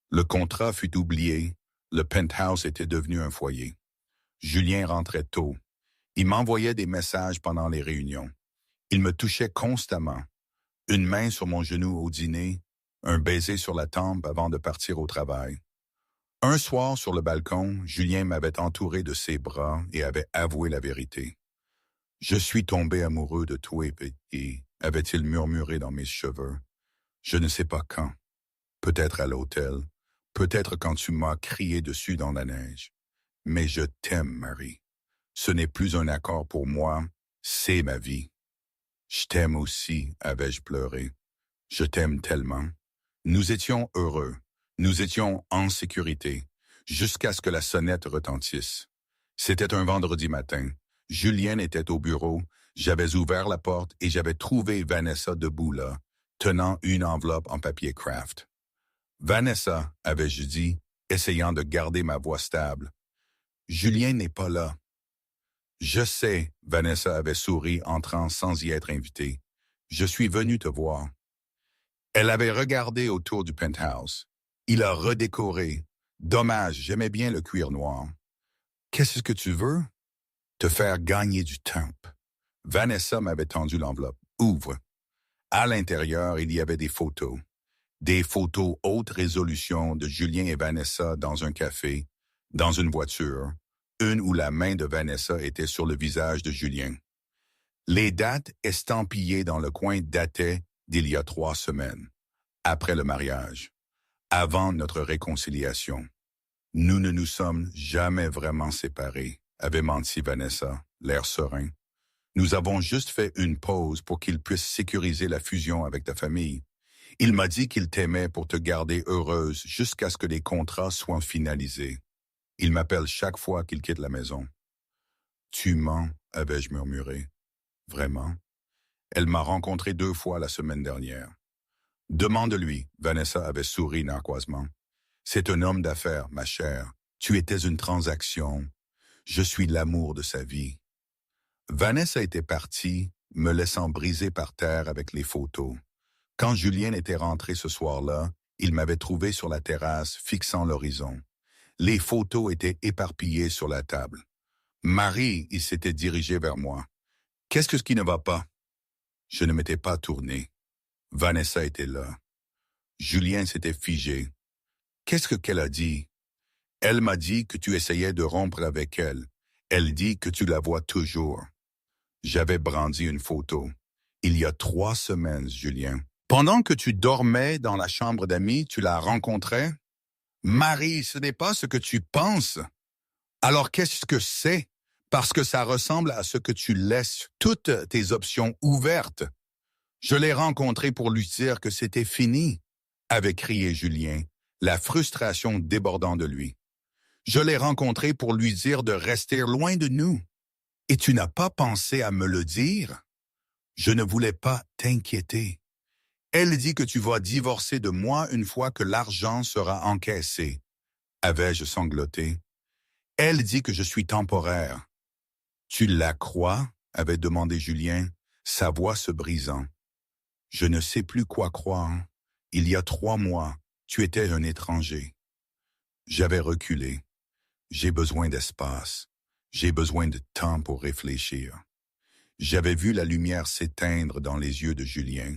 S1: Le contrat fut oublié, le penthouse était devenu un foyer. Julien rentrait tôt. Il m'envoyait des messages pendant les réunions. Il me touchait constamment. Une main sur mon genou au dîner, un baiser sur la tempe avant de partir au travail. Un soir, sur le balcon, Julien m'avait entouré de ses bras et avait avoué la vérité. « Je suis tombé amoureux de toi, petit, » avait-il murmuré dans mes cheveux. Je ne sais pas quand. Peut-être à l'hôtel, peut-être quand tu m'as crié dessus dans la neige. Mais je t'aime, Marie. Ce n'est plus un accord pour moi, c'est ma vie. Je t'aime aussi, avais-je pleuré. Je t'aime tellement. Nous étions heureux. Nous étions en sécurité, jusqu'à ce que la sonnette retentisse. C'était un vendredi matin. Julien était au bureau, j'avais ouvert la porte et j'avais trouvé Vanessa debout là, tenant une enveloppe en papier craft. « Vanessa, » avais-je dit, essayant de garder ma voix stable. « Julien n'est pas là. » « Je sais, » Vanessa avait souri, entrant sans y être invitée. « Je suis venu te voir. » Elle avait regardé autour du penthouse. Il a redécoré. Dommage, j'aimais bien le cuir noir. « Qu'est-ce que tu veux? » « Te faire gagner du temps. » Vanessa m'avait tendu l'enveloppe. « Ouvre. » À l'intérieur, il y avait des photos. Des photos haute résolution de Julien et Vanessa dans un café, dans une voiture, une où la main de Vanessa était sur le visage de Julien. Les dates estampillées dans le coin dataient d'il y a 3 semaines, après le mariage, avant notre réconciliation. Nous ne nous sommes jamais vraiment séparés, avait menti Vanessa, l'air serein. Nous avons juste fait une pause pour qu'il puisse sécuriser la fusion avec ta famille. Il m'a dit qu'il t'aimait pour te garder heureuse jusqu'à ce que les contrats soient finalisés. Il m'appelle chaque fois qu'il quitte la maison. « Tu mens, » avais-je murmuré. « Vraiment? » Elle m'a rencontré 2 fois la semaine dernière. Demande-lui, Vanessa avait souri narquoisement. C'est un homme d'affaires, ma chère. Tu étais une transaction. Je suis l'amour de sa vie. Vanessa était partie, me laissant brisé par terre avec les photos. Quand Julien était rentré ce soir-là, il m'avait trouvé sur la terrasse, fixant l'horizon. Les photos étaient éparpillées sur la table. Marie, il s'était dirigé vers moi. Qu'est-ce qui ne va pas? Je ne m'étais pas tourné. Vanessa était là. Julien s'était figé. Qu'est-ce qu'elle a dit? Elle m'a dit que tu essayais de rompre avec elle. Elle dit que tu la vois toujours. J'avais brandi une photo. Il y a 3 semaines, Julien. Pendant que tu dormais dans la chambre d'amis, tu la rencontrais? Marie, ce n'est pas ce que tu penses. Alors qu'est-ce que c'est? Parce que ça ressemble à ce que tu laisses toutes tes options ouvertes. Je l'ai rencontré pour lui dire que c'était fini, avait crié Julien, la frustration débordant de lui. Je l'ai rencontré pour lui dire de rester loin de nous. Et tu n'as pas pensé à me le dire? Je ne voulais pas t'inquiéter. Elle dit que tu vas divorcer de moi une fois que l'argent sera encaissé. Avais-je sangloté? Elle dit que je suis temporaire. Tu la crois? Avait demandé Julien, sa voix se brisant. Je ne sais plus quoi croire. Il y a 3 mois, tu étais un étranger. J'avais reculé. J'ai besoin d'espace. J'ai besoin de temps pour réfléchir. J'avais vu la lumière s'éteindre dans les yeux de Julien.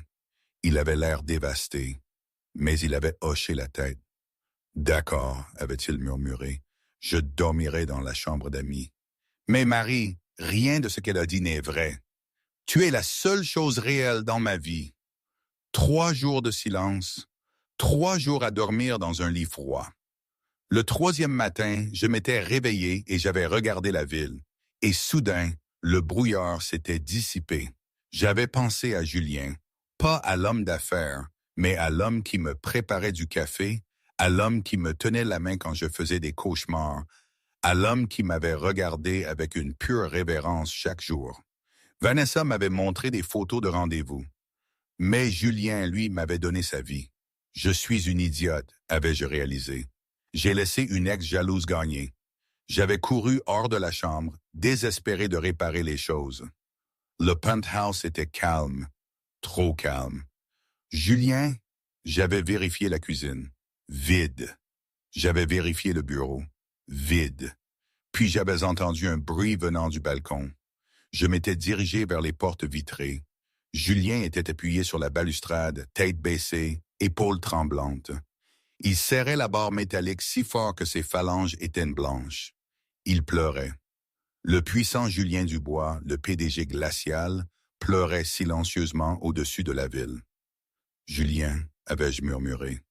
S1: Il avait l'air dévasté, mais il avait hoché la tête. D'accord, avait-il murmuré. Je dormirai dans la chambre d'amis. Mais Marie, rien de ce qu'elle a dit n'est vrai. Tu es la seule chose réelle dans ma vie. 3 jours de silence, 3 jours à dormir dans un lit froid. Le 3e matin, je m'étais réveillé et j'avais regardé la ville. Et soudain, le brouillard s'était dissipé. J'avais pensé à Julien, pas à l'homme d'affaires, mais à l'homme qui me préparait du café, à l'homme qui me tenait la main quand je faisais des cauchemars, à l'homme qui m'avait regardé avec une pure révérence chaque jour. Vanessa m'avait montré des photos de rendez-vous. Mais Julien, lui, m'avait donné sa vie. Je suis une idiote, avais-je réalisé. J'ai laissé une ex-jalouse gagner. J'avais couru hors de la chambre, désespéré de réparer les choses. Le penthouse était calme, trop calme. Julien, j'avais vérifié la cuisine. Vide. J'avais vérifié le bureau. Vide. Puis j'avais entendu un bruit venant du balcon. Je m'étais dirigé vers les portes vitrées. Julien était appuyé sur la balustrade, tête baissée, épaules tremblantes. Il serrait la barre métallique si fort que ses phalanges étaient blanches. Il pleurait. Le puissant Julien Dubois, le PDG glacial, pleurait silencieusement au-dessus de la ville. Julien, avais-je murmuré.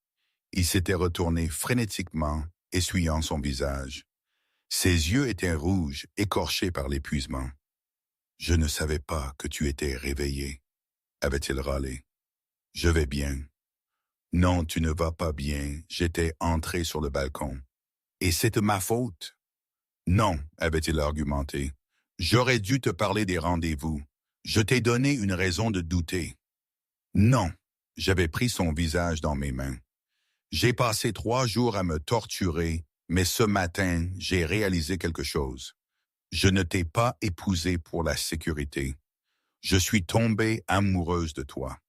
S1: Il s'était retourné frénétiquement, essuyant son visage. Ses yeux étaient rouges, écorchés par l'épuisement. « Je ne savais pas que tu étais réveillé », avait-il râlé. « Je vais bien. » « Non, tu ne vas pas bien. J'étais entré sur le balcon. »« Et c'est de ma faute. » »« Non, avait-il argumenté. J'aurais dû te parler des rendez-vous. Je t'ai donné une raison de douter. »« Non. » J'avais pris son visage dans mes mains. J'ai passé 3 jours à me torturer, mais ce matin, j'ai réalisé quelque chose. Je ne t'ai pas épousé pour la sécurité. Je suis tombée amoureuse de toi.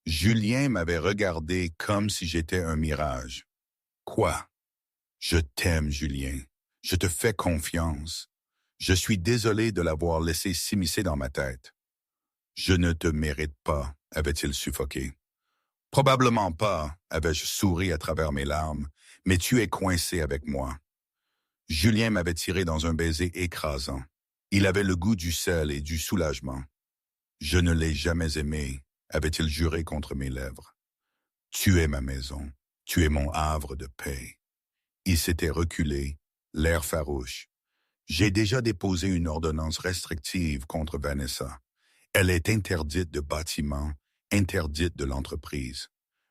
S1: Julien m'avait regardé comme si j'étais un mirage. Quoi? Je t'aime, Julien. Je te fais confiance. Je suis désolé de l'avoir laissé s'immiscer dans ma tête. Je ne te mérite pas, avait-il suffoqué. Probablement pas, avais-je souri à travers mes larmes, mais tu es coincé avec moi. Julien m'avait tiré dans un baiser écrasant. Il avait le goût du sel et du soulagement. Je ne l'ai jamais aimé, avait-il juré contre mes lèvres. Tu es ma maison, tu es mon havre de paix. Il s'était reculé, l'air farouche. J'ai déjà déposé une ordonnance restrictive contre Vanessa. Elle est interdite de bâtiment, interdite de l'entreprise.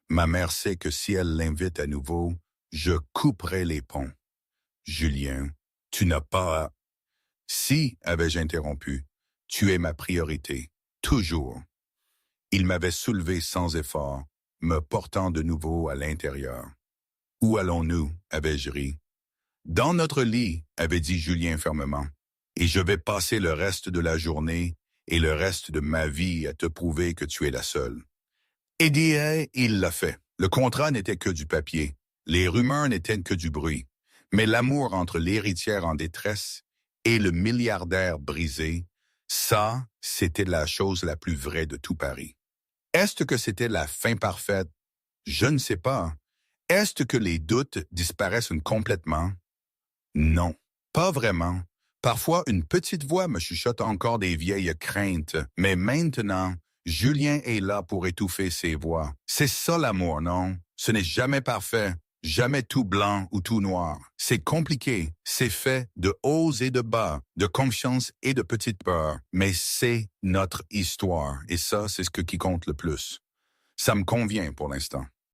S1: Ma mère sait que si elle l'invite à nouveau, je couperai les ponts. Julien, tu n'as pas à... Si, avais-je interrompu, tu es ma priorité, toujours. Il m'avait soulevé sans effort, me portant de nouveau à l'intérieur. « Où allons-nous » avais-je ri. « Dans notre lit » avait dit Julien fermement. « Et je vais passer le reste de la journée et le reste de ma vie à te prouver que tu es la seule. » Et il l'a fait. Le contrat n'était que du papier. Les rumeurs n'étaient que du bruit. Mais l'amour entre l'héritière en détresse et le milliardaire brisé, ça, c'était la chose la plus vraie de tout Paris. Est-ce que c'était la fin parfaite? Je ne sais pas. Est-ce que les doutes disparaissent complètement? Non, pas vraiment. Parfois, une petite voix me chuchote encore des vieilles craintes, mais maintenant, Julien est là pour étouffer ces voix. C'est ça l'amour, non? Ce n'est jamais parfait, jamais tout blanc ou tout noir. C'est compliqué, c'est fait de hauts et de bas, de confiance et de petites peurs. Mais c'est notre histoire, et ça, c'est ce qui compte le plus. Ça me convient pour l'instant.